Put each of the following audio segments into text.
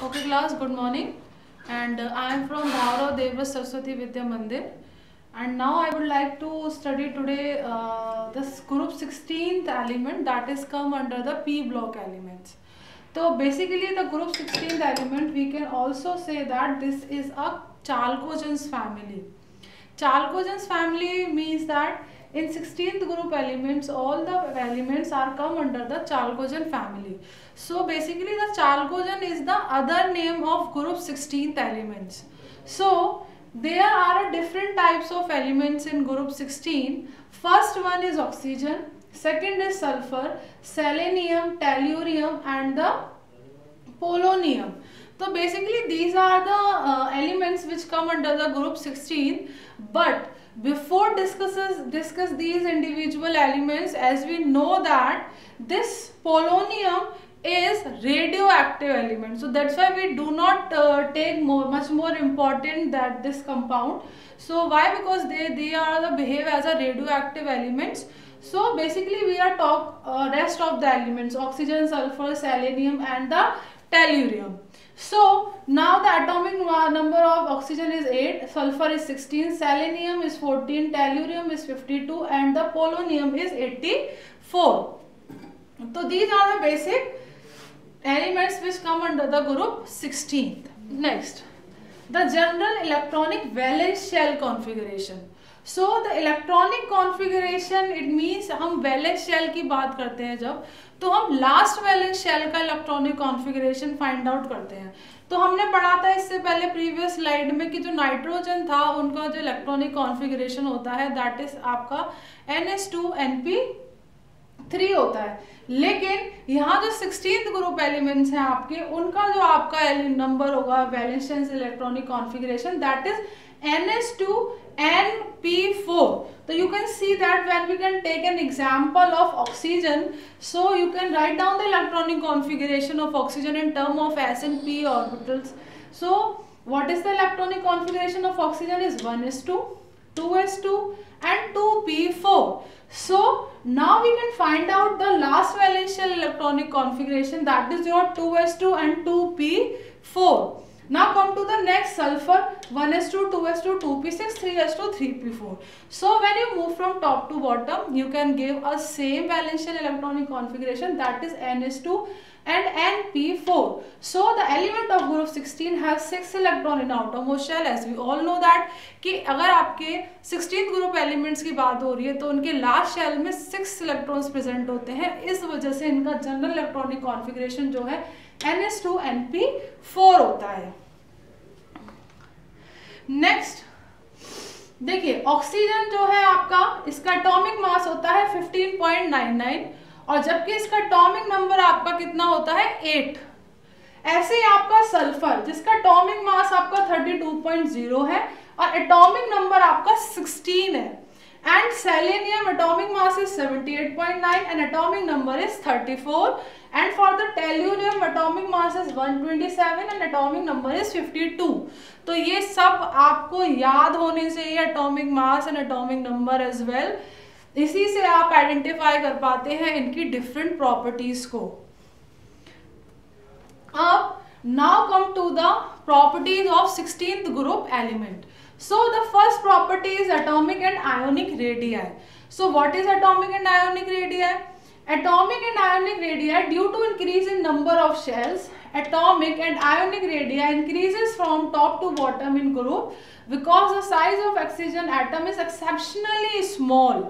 Okay class, good morning, and I am from Bhaurav Deva Saraswati Vidya Mandir, and now I would like to study today this group 16th element that is come under the P block elements. So basically the group 16th element, we can also say that this is a Chalcogens family. Chalcogens family means that in 16th group elements, all the elements are come under the Chalcogen family. So basically the Chalcogen is the other name of group 16th elements. So there are different types of elements in group 16. First one is oxygen, second is sulfur, selenium, tellurium and the polonium. So basically these are the elements which come under the group 16. But before discuss these individual elements, as we know that this polonium is radioactive element, so that's why we do not take much more important that this compound. So why? Because they are the behave as a radioactive elements. So basically we are talk rest of the elements: oxygen, sulfur, selenium and the tellurium. So now the atomic number of oxygen is 8, sulfur is 16, selenium is 14, tellurium is 52 and the polonium is 84. So these are the basic elements which come under the group 16th. Next, the general electronic valence shell configuration. So the electronic configuration, it means हम valence shell की बात करते हैं जब, तो हम last valence shell का electronic configuration find out करते हैं. तो हमने पढ़ा था इससे पहले प्रीवियस स्लाइड में कि जो नाइट्रोजन था उनका जो इलेक्ट्रॉनिक कॉन्फ़िगरेशन होता है दैट इज आपका NH2NP3 होता है. लेकिन यहाँ जो 16th ग्रुप एलिमेंट्स हैं आपके, उनका जो आपका नंबर होगा valence shell electronic configuration that is NH2NP4. So you can see that when we can take an example of oxygen, so you can write down the electronic configuration of oxygen in term of S and P orbitals. So what is the electronic configuration of oxygen is 1s2, 2s2 and 2p4. So now we can find out the last valence shell electronic configuration, that is your 2s2 and 2p4. Now come to the next, sulfur, 1s2, 2s2, 2p6, 3s2, 3p4. So when you move from top to bottom, you can give a same valence shell electronic configuration, that is ns2 and np4. So the element of group 16 has 6 electron in outermost shell. As we all know that कि अगर आपके 16th group elements की बात हो रही है तो उनके लास्ट शेल में 6 इलेक्ट्रॉन्स प्रेजेंट होते हैं. इस वजह से इनका जनरल इलेक्ट्रॉनिक कॉन्फ़िगरेशन जो है NS2NP4 होता है. नेक्स्ट देखिए, ऑक्सीजन जो है आपका, इसका एटॉमिक मास होता है 15.99 और जबकि इसका एटॉमिक नंबर आपका कितना होता है 8. ऐसे ही आपका सल्फर जिसका एटॉमिक मास आपका 32.0 है और एटॉमिक नंबर आपका 16 है. And selenium atomic mass is 78.9 and atomic number is 34. And for the tellurium atomic mass is 127 and atomic number is 52. तो ये सब आपको याद होने चाहिए, atomic mass and atomic number as well. इसी से आप आइडेंटिफाई कर पाते हैं इनकी डिफरेंट प्रॉपर्टीज को. अब now come to the properties of 16th group element. So the first property is atomic and ionic radii. So what is atomic and ionic radii? Atomic and ionic radii, due to increase in number of shells, atomic and ionic radii increases from top to bottom in group because the size of oxygen atom is exceptionally small.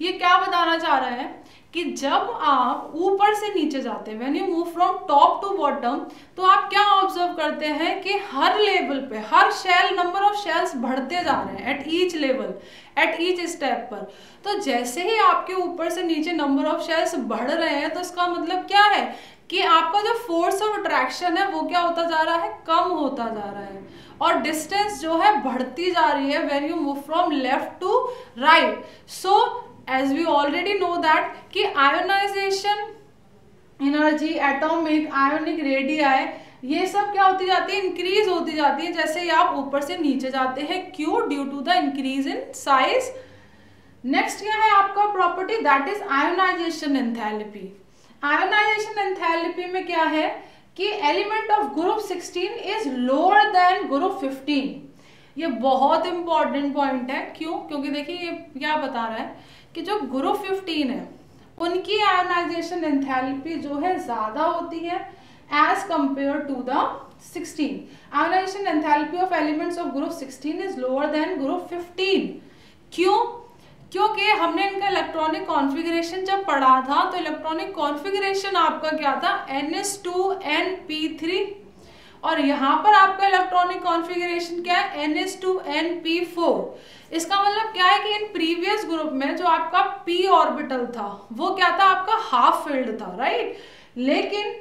ये क्या बताना चाह रहा है कि जब आप ऊपर से नीचे जाते हैं, when you move from top to bottom, तो आप क्या ऑब्जर्व करते हैं कि हर लेवल पे हर शेल नंबर ऑफ शेल्स बढ़ते जा रहे हैं at each level, at each step पर. तो जैसे ही आपके ऊपर से नीचे नंबर ऑफ शेल्स बढ़ रहे हैं तो इसका मतलब क्या है कि आपका जो फोर्स ऑफ अट्रैक्शन है वो क्या होता जा रहा है, कम होता जा रहा है और डिस्टेंस जो है बढ़ती जा रही है when you move from left to right. So as we already know that कि ionization energy, atomic, ionic radii, ये सब क्या होती जाती है, इंक्रीज होती जाती है जैसे ही आप ऊपर से नीचे जाते हैं. क्यों? Due to the increase in size. Next क्या है आपका property, that is ionization enthalpy. Ionization enthalpy में क्या है कि element of group 16 is lower than group 15। ये बहुत इंपॉर्टेंट पॉइंट है। क्यों? क्योंकि देखिए ये क्या बता रहा है कि जो ग्रुप 15 है उनकी आयोनाइजेशन एंथैल्पी जो है ज्यादा होती है as compare to the 16। Ionization enthalpy of elements of group 16 is lower than group 15। क्यों? क्योंकि हमने इनका इलेक्ट्रॉनिक कॉन्फ़िगरेशन जब पढ़ा था तो इलेक्ट्रॉनिक कॉन्फ़िगरेशन आपका क्या था, NH2NP3, और यहाँ पर आपका इलेक्ट्रॉनिक कॉन्फ़िगरेशन क्या है, NH2NP4। इसका मतलब क्या है कि इन प्रीवियस ग्रुप में जो आपका p ऑर्बिटल था वो क्या था, आपका हाफ फिल्ड था, राइट। लेकिन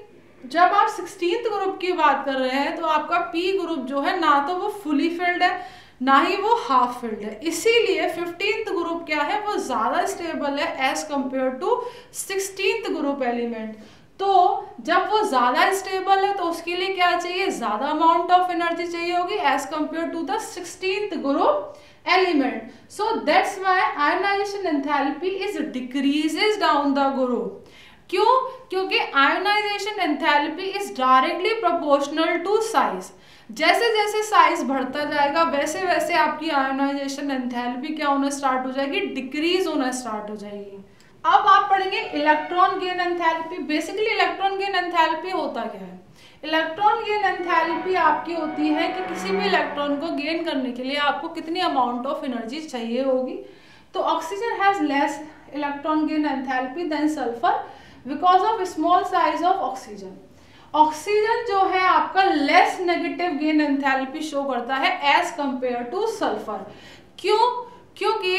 जब आप 16th ग्रुप की बात कर रहे हैं तो आपका p ग्रुप जो है ना तो वो फुली फिल्ड है ना ही वो हाफ फिल्ड है, इसीलिए 15th ग्रुप क्या है, वो ज्यादा स्टेबल है as compare to 16th group element. तो जब वो ज्यादा स्टेबल है तो उसके लिए क्या चाहिए, ज्यादा अमाउंट ऑफ एनर्जी चाहिए होगी as compare to the 16th group element. So that's why ionization enthalpy is decreases down the group. क्यों? क्योंकि ionization enthalpy is directly proportional to size. जैसे जैसे साइज बढ़ता जाएगा वैसे वैसे आपकी आयोनाइजेशन एंथैल्पी क्या होना स्टार्ट हो जाएगी, डिक्रीज होना स्टार्ट हो जाएगी। अब आप पढ़ेंगे electron gain enthalpy. Basically electron gain enthalpy होता क्या है? इलेक्ट्रॉन गेन एंथैल्पी आपकी होती है कि किसी भी इलेक्ट्रॉन को गेन करने के लिए आपको कितनी अमाउंट ऑफ एनर्जी चाहिए होगी। तो oxygen has less electron gain enthalpy than sulphur because of small size of oxygen. Oxygen जो है आपका less negative gain enthalpy show करता है एज कंपेयर टू सल्फर। क्यों? क्योंकि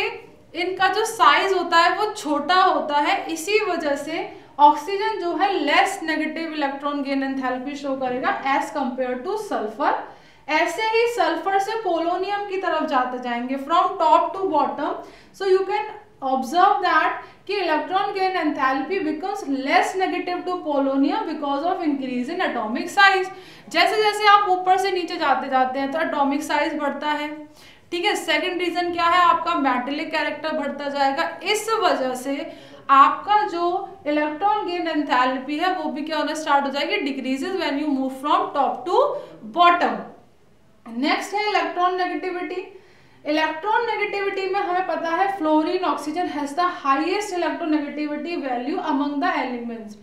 इनका जो साइज होता है वो छोटा होता है, इसी वजह से ऑक्सीजन जो है less negative electron gain enthalpy show करेगा एज कंपेयर टू सल्फर। ऐसे ही सल्फर से पोलोनियम की तरफ जाते जाएंगे from top to bottom. So you can observe that कि electron gain enthalpy becomes less negative to polonium because of increase in atomic size. जैसे जैसे आप ऊपर से नीचे जाते जाते हैं तो एटॉमिक साइज बढ़ता है, ठीक है। सेकंड रीजन क्या है, आपका मेटेलिक कैरेक्टर बढ़ता जाएगा। इस वजह से आपका जो इलेक्ट्रॉन गेन एंथैल्पी है वो भी क्या होना स्टार्ट हो जाएगी, decreases when you move from top to bottom. Next है इलेक्ट्रॉन नेगेटिविटी। इलेक्ट्रॉन नेगेटिविटी में हमें पता है fluorine oxygen has the highest electronegativity value among the elements.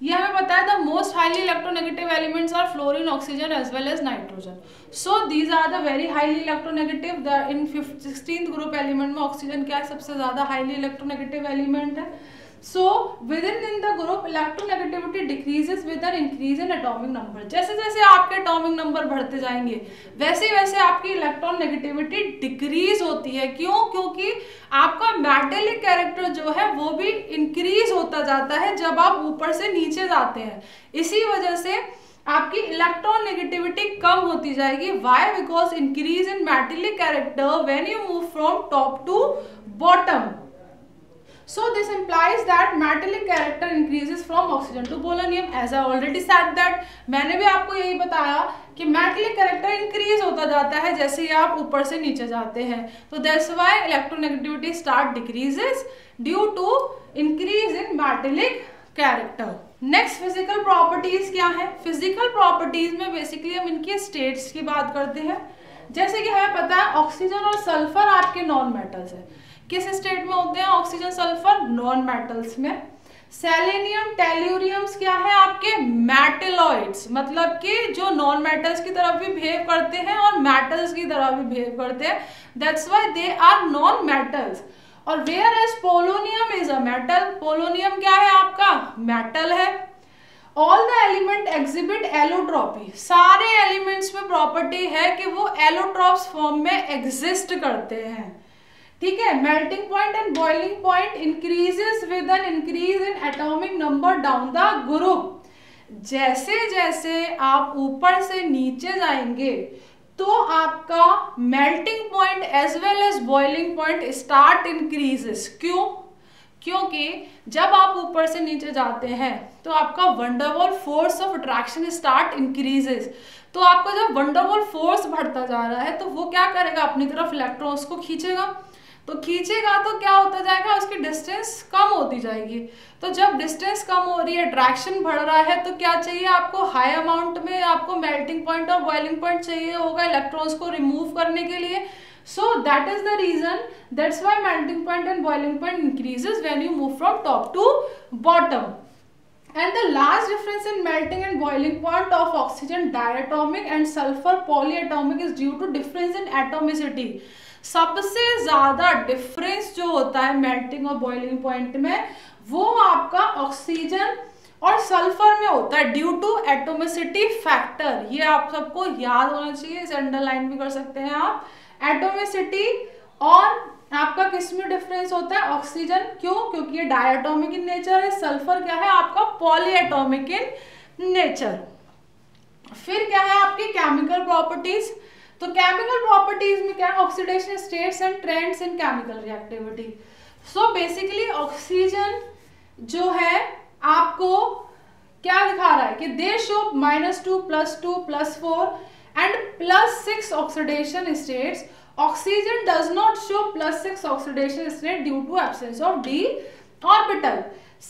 ये हमें पता है the most highly electronegative elements are fluorine oxygen as well as nitrogen. So these are the very highly electronegative. The in 16th group element में oxygen क्या है, सबसे ज्यादा highly electronegative element है। So with in the group electronegativity decreases with an increase in atomic number. जैसे जैसे आपके atomic number बढ़ते जाएंगे वैसे वैसे आपकी इलेक्ट्रॉन नेगेटिविटी डिक्रीज होती है। क्यों? क्योंकि आपका मेटेलिक कैरेक्टर जो है वो भी इंक्रीज होता जाता है जब आप ऊपर से नीचे जाते हैं, इसी वजह से आपकी इलेक्ट्रॉन नेगेटिविटी कम होती जाएगी। Why? Because increase in metallic character when you move from top to bottom. So this implies that metallic character increases from oxygen to polonium. As I already said that, मैंने भी आपको यही बताया कि metallic character increase होता जाता है जैसे ही आप ऊपर से नीचे जाते हैं। तो that's why electronegativity start decreases due to increase in metallic character. Next physical properties क्या है? Physical properties में basically हम इनकी states की बात करते हैं। जैसे कि हमें पता है ऑक्सीजन और सल्फर आपके नॉन मेटल्स है। किस स्टेट में होते हैं ऑक्सीजन सल्फर? नॉन मेटल्स में। सेलेनियम टेल्यूरियम्स क्या है आपके? मेटलॉइड्स, मतलब कि जो नॉन मेटल्स की तरफ भी बिहेव करते हैं और मेटल्स की तरफ भी बिहेव करते हैं, that's why they are non metals. और where as polonium is a metal. Polonium क्या है आपका? मेटल है। All the element exhibit allotropy. सारे एलिमेंट्स में प्रॉपर्टी है कि वो एलोट्रॉप्स फॉर्म में एग्जिस्ट करते हैं, ठीक है। Melting point and boiling point increases with an increase in atomic number down the group. जैसे जैसे आप ऊपर से नीचे जाएंगे तो आपका melting point as well as boiling point start increases. क्यों? क्योंकि जब आप ऊपर से नीचे जाते हैं तो आपका van der Waals force of attraction start increases. तो आपका जब वंडरवॉल फोर्स बढ़ता जा रहा है तो वो क्या करेगा, अपनी तरफ इलेक्ट्रॉन्स को खींचेगा। तो खींचेगा तो क्या होता जाएगा, उसकी डिस्टेंस कम होती जाएगी। तो जब डिस्टेंस कम हो रही है, अट्रैक्शन बढ़ रहा है, तो क्या चाहिए आपको, हाई अमाउंट में आपको मेल्टिंग पॉइंट और बॉइलिंग पॉइंट चाहिए होगा इलेक्ट्रॉन्स को रिमूव करने के लिए। So that is the reason, that's why melting point and boiling point increases when you move from top to bottom. And the last difference in melting and boiling point of oxygen diatomic and sulfur polyatomic is due to difference in atomicity. सबसे ज्यादा difference जो होता है melting और boiling point में, वो आपका oxygen और सल्फर में होता है ड्यू टू एटोमिसिटी फैक्टर। ये आप सबको याद होना चाहिए, इसे अंडरलाइन भी कर सकते हैं आप। एटोमिसिटी और आपका किस में डिफरेंस होता है, ऑक्सीजन, क्यों, क्योंकि ये डायटोमिक इन नेचर है, सल्फर क्या है आपका पॉलीएटोमिक इन नेचर। फिर क्या है आपकी केमिकल प्रॉपर्टीज। तो केमिकल प्रॉपर्टीज में क्या है, oxidation states and trends in chemical reactivity. So basically oxygen जो है आपको क्या दिखा रहा है कि दे show -2 +2 +4 and +6 oxidation states. Oxygen does not show +6 oxidation state due to absence of d orbital.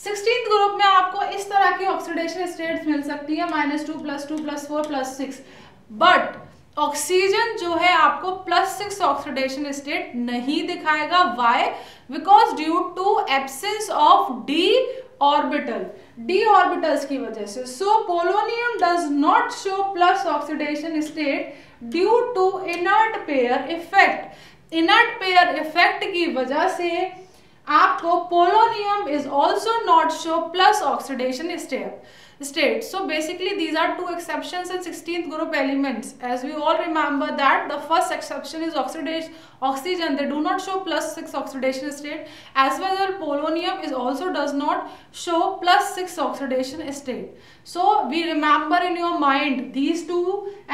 16th group में आपको इस तरह की ऑक्सीडेशन स्टेट्स मिल सकती है, -2 +2 +4 +6, बट ऑक्सीजन जो है आपको +6 ऑक्सीडेशन स्टेट नहीं दिखाएगा। Why? Because due to absence of D orbital, D orbitals की वजह से। So polonium does not show plus oxidation state due to inert pair effect. Inert pair effect की वजह से आपको polonium is also not show plus oxidation state. So basically these are two exceptions in 16th group elements. As we all remember that the first exception is oxygen, they do not show +6 oxidation state, as well as polonium is also does not show +6 oxidation state. So we remember in your mind these two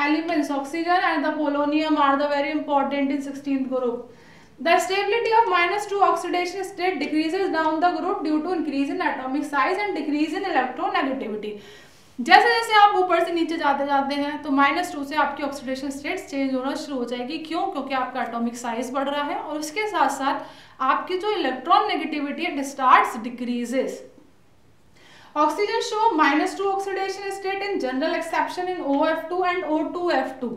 elements, oxygen and the polonium, are the very important in 16th group. The stability of -2 oxidation state decreases down the group due to increase in atomic size and decrease in electronegativity. जैसे जैसे आप ऊपर से नीचे जाते जाते हैं तो -2 से आपकी ऑक्सीडेशन स्टेट्स चेंज होना शुरू हो जाएगी। क्यों? क्योंकि आपका एटॉमिक साइज बढ़ रहा है और उसके साथ साथ आपकी जो इलेक्ट्रॉन नेगेटिविटी है starts decreases. Oxygen show -2 oxidation state in general exception in OF2 and O2F2.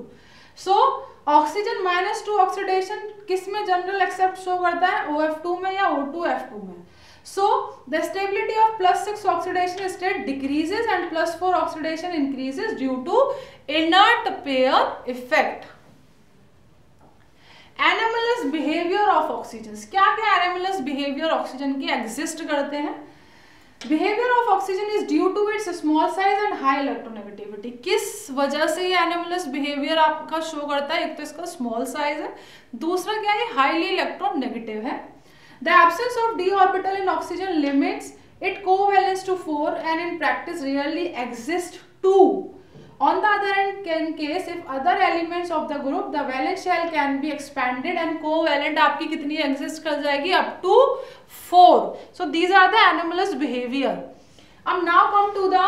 So oxygen -2 oxidation किस में जनरल एक्सेप्ट शो करता है, OF2 में या O2F2 में। So the stability of +6 oxidation state decreases and +4 oxidation increases due to inert pair effect. Anomalous behaviour of oxygen, क्या क्या anomalous behaviour oxygen की एग्जिस्ट करते हैं। Behaviour of oxygen is due to its small size and high electronegativity. किस वजह से ये anomalous behaviour आपका शो करता है, एक तो इसका स्मॉल साइज है, दूसरा क्या है हाईली इलेक्ट्रॉन नेगेटिव है। The absence of D orbital in oxygen limits it covalence to 4 and in practice really exist 2. On the other hand, in case if other elements of the group, the valence shell can be expanded and covalent आपकी कितनी exist कर जाएगी, up to 4. So these are the anomalous behavior. अब now come to the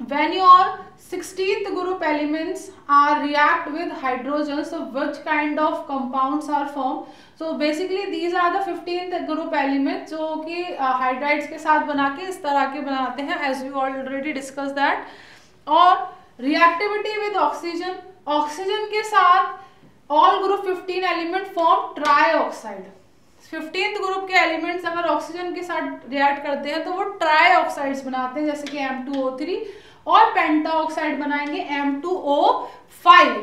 when your 16th group elements are react with hydrogen, so which kind of compounds are formed. So basically these are the 15th group elements जो कि hydrides के साथ बना के इस तरह के बनाते हैं, as we already discussed that. और रिएक्टिविटी विद ऑक्सीजन, ऑक्सीजन के साथ all group 15 element form try oxide. 15th group के एलिमेंट्स अगर ऑक्सीजन के साथ रिएक्ट करते हैं तो वो ट्राई ऑक्साइड्स बनाते हैं, जैसे कि M2O3, और पेंटा ऑक्साइड बनाएंगे M2O5.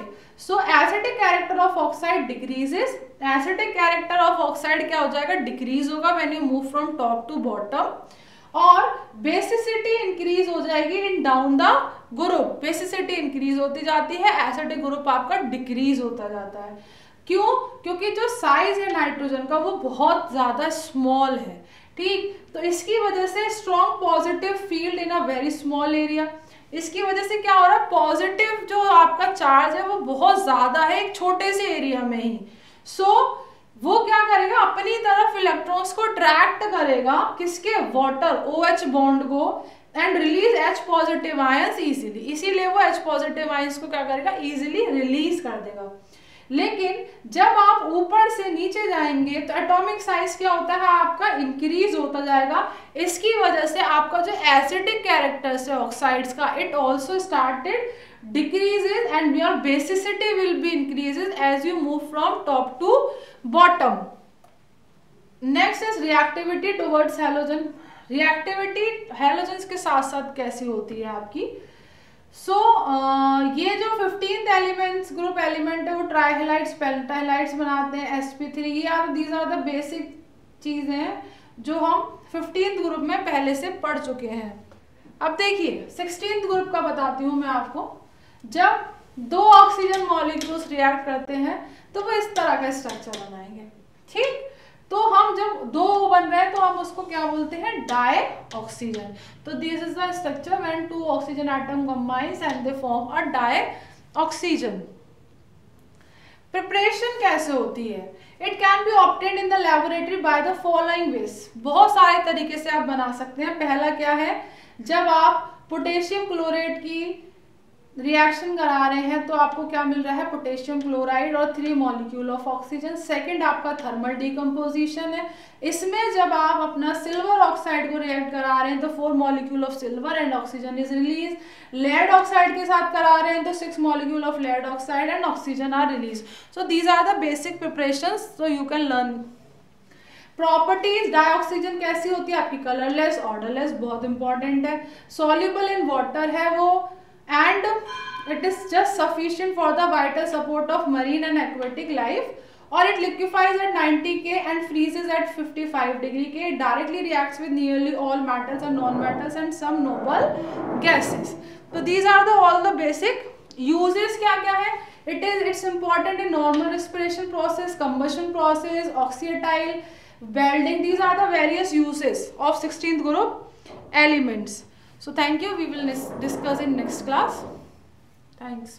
So acidic character of oxide decreases. Acidic character of oxide क्या हो जाएगा, डिक्रीज होगा when you move from top to bottom. और बेसिसिटी इंक्रीज हो जाएगी in down the group, basicity increase होती जाती है, एसिडिक ग्रुप आपका डिक्रीज होता जाता है। क्यों? क्योंकि जो साइज है नाइट्रोजन का वो बहुत ज्यादा स्मॉल है, ठीक, तो इसकी वजह से strong positive field in a very small area. इसकी वजह से क्या हो रहा है, पॉजिटिव जो आपका चार्ज है वो बहुत ज्यादा है एक छोटे से एरिया में ही। सो वो क्या करेगा, अपनी तरफ इलेक्ट्रॉन्स को अट्रैक्ट करेगा, किसके, वाटर OH बॉन्ड को, and release H positive ions easily. इसीलिए वो H पॉजिटिव आयंस को क्या करेगा, इजीली रिलीज कर देगा। लेकिन जब आप ऊपर से नीचे जाएंगे तो एटॉमिक साइज क्या होता है आपका, इंक्रीज होता जाएगा। इसकी वजह से आपका जो एसिडिक कैरेक्टर्स है ऑक्साइड्स का, it also started decreases and your basicity will be increases as you move from top to bottom. Next is reactivity towards halogen. Reactivity halogens के साथ साथ कैसी होती है आपकी? ये जो 15th एलिमेंट्स ग्रुप एलिमेंट है वो ट्राइहेलाइड्स पेंटाहेलाइड्स बनाते हैं sp3। these are the basic चीजें हैं जो हम 15th ग्रुप में पहले से पढ़ चुके हैं। अब देखिए 16th ग्रुप का बताती हूँ मैं आपको। जब दो ऑक्सीजन मॉलिक्यूल्स रिएक्ट करते हैं तो वो इस तरह का स्ट्रक्चर बनाएंगे, ठीक। तो हम जब दो बन रहे हैं तो हम उसको क्या बोलते हैं, डाई ऑक्सीजन। तो this is the structure when two oxygen atom combines and they form a dioxygen. Preparation कैसे होती है? It can be obtained in the laboratory by the following ways. बहुत सारे तरीके से आप बना सकते हैं। पहला क्या है, जब आप पोटेशियम क्लोराइड की रिएक्शन करा रहे हैं तो आपको क्या मिल रहा है, पोटेशियम क्लोराइड और 3 मॉलिक्यूल ऑफ ऑक्सीजन। सेकंड आपका थर्मल डिकम्पोजिशन है। इसमें जब आप अपना सिल्वर ऑक्साइड को रिएक्ट करा रहे हैं तो 4 molecule of silver and oxygen is release. Lead oxide के साथ करा रहे हैं तो 6 molecule of lead oxide and oxygen are release. So these are the basic preparations, so you can learn. Properties, dioxygen कैसी होती है आपकी, कलरलेस, ऑर्डरलेस, बहुत इंपॉर्टेंट है। सॉल्युबल इन वाटर है वो, and it is just sufficient for the vital support of marine and aquatic life, or it liquefies at 90 K and freezes at 55 degree K. It directly reacts with nearly all metals and non-metals and some noble gases. So these are all the basic uses. क्या क्या है, it's important in normal respiration process, combustion process, oxyetile, welding. These are the various uses of 16th group elements. So thank you. We will discuss in next class. Thanks.